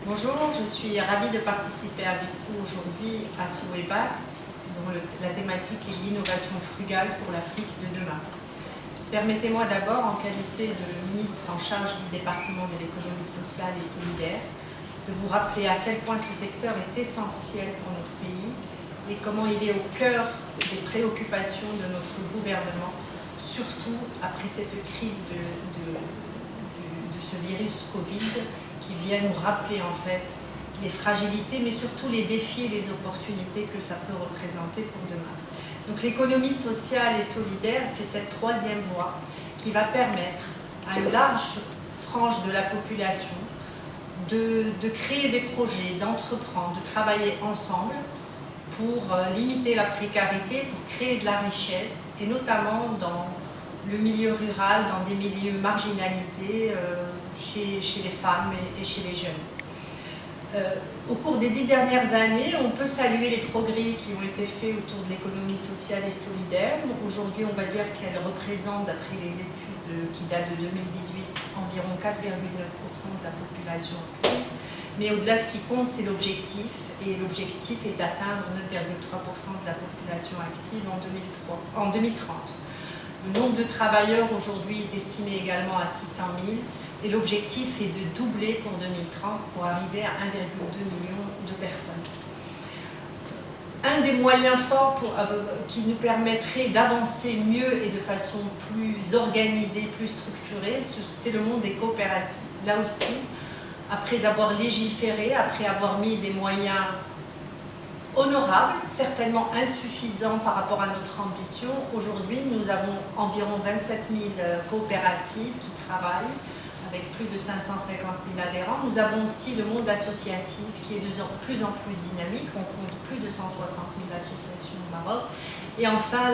Bonjour, je suis ravie de participer avec vous aujourd'hui à ce WebAct dont la thématique est l'innovation frugale pour l'Afrique de demain. Permettez-moi d'abord, en qualité de ministre en charge du département de l'économie sociale et solidaire, de vous rappeler à quel point ce secteur est essentiel pour notre pays et comment il est au cœur des préoccupations de notre gouvernement, surtout après cette crise de ce virus Covid qui vient nous rappeler en fait les fragilités, mais surtout les défis et les opportunités que ça peut représenter pour demain. Donc l'économie sociale et solidaire, c'est cette troisième voie qui va permettre à une large frange de la population de créer des projets, d'entreprendre, de travailler ensemble pour limiter la précarité, pour créer de la richesse, et notamment dans le milieu rural, dans des milieux marginalisés, chez les femmes et chez les jeunes. Au cours des 10 dernières années, on peut saluer les progrès qui ont été faits autour de l'économie sociale et solidaire. Aujourd'hui, on va dire qu'elle représente, d'après les études qui datent de 2018, environ 4,9% de la population active. Mais au-delà, ce qui compte, c'est l'objectif. Et l'objectif est d'atteindre 9,3% de la population active en 2030. Le nombre de travailleurs aujourd'hui est estimé également à 600 000. Et l'objectif est de doubler pour 2030 pour arriver à 1,2 million de personnes. Un des moyens forts qui nous permettrait d'avancer mieux et de façon plus organisée, plus structurée, c'est le monde des coopératives. Là aussi, après avoir légiféré, après avoir mis des moyens honorables, certainement insuffisants par rapport à notre ambition, aujourd'hui nous avons environ 27 000 coopératives qui travaillent, avec plus de 550 000 adhérents. Nous avons aussi le monde associatif qui est de plus en plus dynamique. On compte plus de 160 000 associations au Maroc. Et enfin,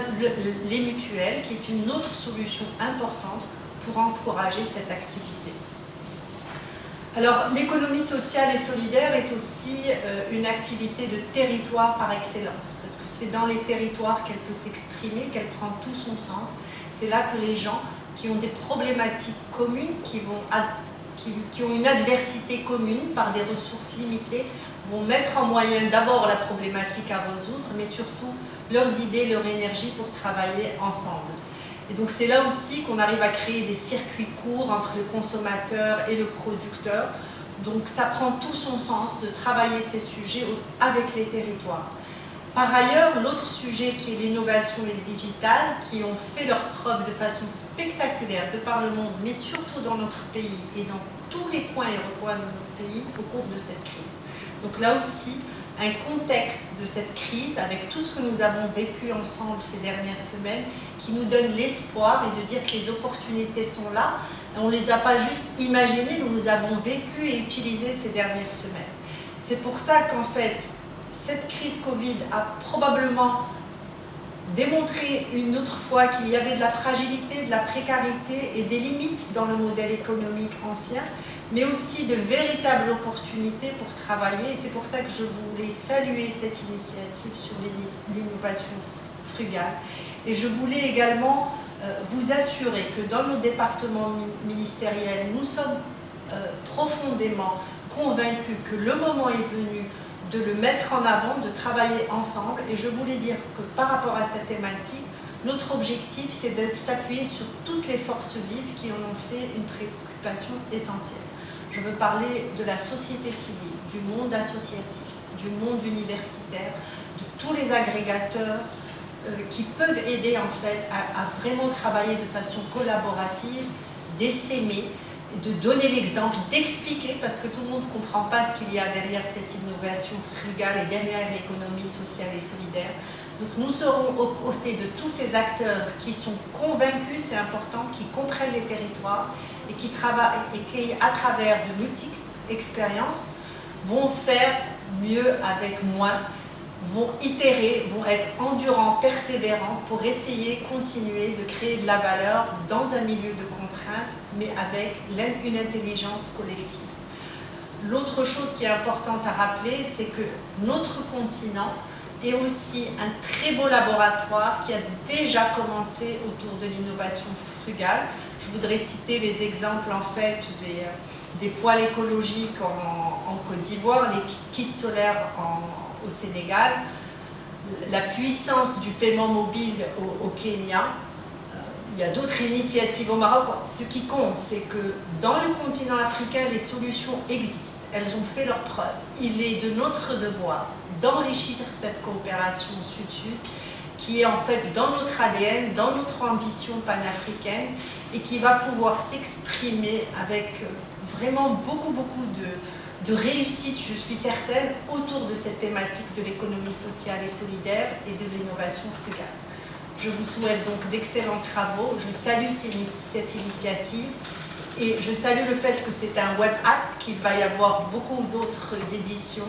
les mutuelles, qui est une autre solution importante pour encourager cette activité. Alors, l'économie sociale et solidaire est aussi une activité de territoire par excellence, parce que c'est dans les territoires qu'elle peut s'exprimer, qu'elle prend tout son sens. C'est là que les gens qui ont des problématiques communes, qui ont une adversité commune par des ressources limitées, vont mettre en moyen d'abord la problématique à résoudre, mais surtout leurs idées, leur énergie pour travailler ensemble. Et donc c'est là aussi qu'on arrive à créer des circuits courts entre le consommateur et le producteur. Donc ça prend tout son sens de travailler ces sujets avec les territoires. Par ailleurs, l'autre sujet qui est l'innovation et le digital, qui ont fait leur preuve de façon spectaculaire de par le monde, mais surtout dans notre pays et dans tous les coins et recoins de notre pays au cours de cette crise. Donc là aussi, un contexte de cette crise, avec tout ce que nous avons vécu ensemble ces dernières semaines, qui nous donne l'espoir et de dire que les opportunités sont là. On ne les a pas juste imaginées, nous les avons vécues et utilisées ces dernières semaines. C'est pour ça qu'en fait, cette crise Covid a probablement démontré une autre fois qu'il y avait de la fragilité, de la précarité et des limites dans le modèle économique ancien, mais aussi de véritables opportunités pour travailler. Et c'est pour ça que je voulais saluer cette initiative sur l'innovation frugale. Et je voulais également vous assurer que dans nos départements ministériels, nous sommes profondément convaincus que le moment est venu de le mettre en avant, de travailler ensemble. Et je voulais dire que par rapport à cette thématique, notre objectif, c'est de s'appuyer sur toutes les forces vives qui en ont fait une préoccupation essentielle. Je veux parler de la société civile, du monde associatif, du monde universitaire, de tous les agrégateurs qui peuvent aider en fait à vraiment travailler de façon collaborative, d'essaimer, de donner l'exemple, d'expliquer, parce que tout le monde ne comprend pas ce qu'il y a derrière cette innovation frugale et derrière l'économie sociale et solidaire. Donc nous serons aux côtés de tous ces acteurs qui sont convaincus, c'est important, qui comprennent les territoires et qui travaillent et qui, à travers de multiples expériences, vont faire mieux avec moins, vont itérer, vont être endurants, persévérants pour essayer, continuer de créer de la valeur dans un milieu de contraintes, mais avec une intelligence collective. L'autre chose qui est importante à rappeler, c'est que notre continent est aussi un très beau laboratoire qui a déjà commencé autour de l'innovation frugale. Je voudrais citer les exemples en fait des poêles écologiques en Côte d'Ivoire, les kits solaires au Sénégal, la puissance du paiement mobile au Kenya. Il y a d'autres initiatives au Maroc. Ce qui compte, c'est que dans le continent africain, les solutions existent. Elles ont fait leurs preuves. Il est de notre devoir d'enrichir cette coopération sud-sud qui est en fait dans notre ADN, dans notre ambition panafricaine et qui va pouvoir s'exprimer avec vraiment beaucoup de réussite, je suis certaine, autour de cette thématique de l'économie sociale et solidaire et de l'innovation frugale. Je vous souhaite donc d'excellents travaux. Je salue cette initiative et je salue le fait que c'est un Web Act, qu'il va y avoir beaucoup d'autres éditions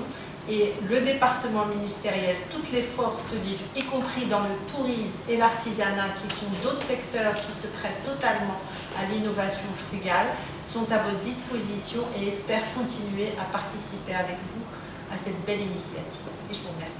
et le département ministériel, toutes les forces vives, y compris dans le tourisme et l'artisanat, qui sont d'autres secteurs qui se prêtent totalement à l'innovation frugale, sont à votre disposition et espèrent continuer à participer avec vous à cette belle initiative. Et je vous remercie.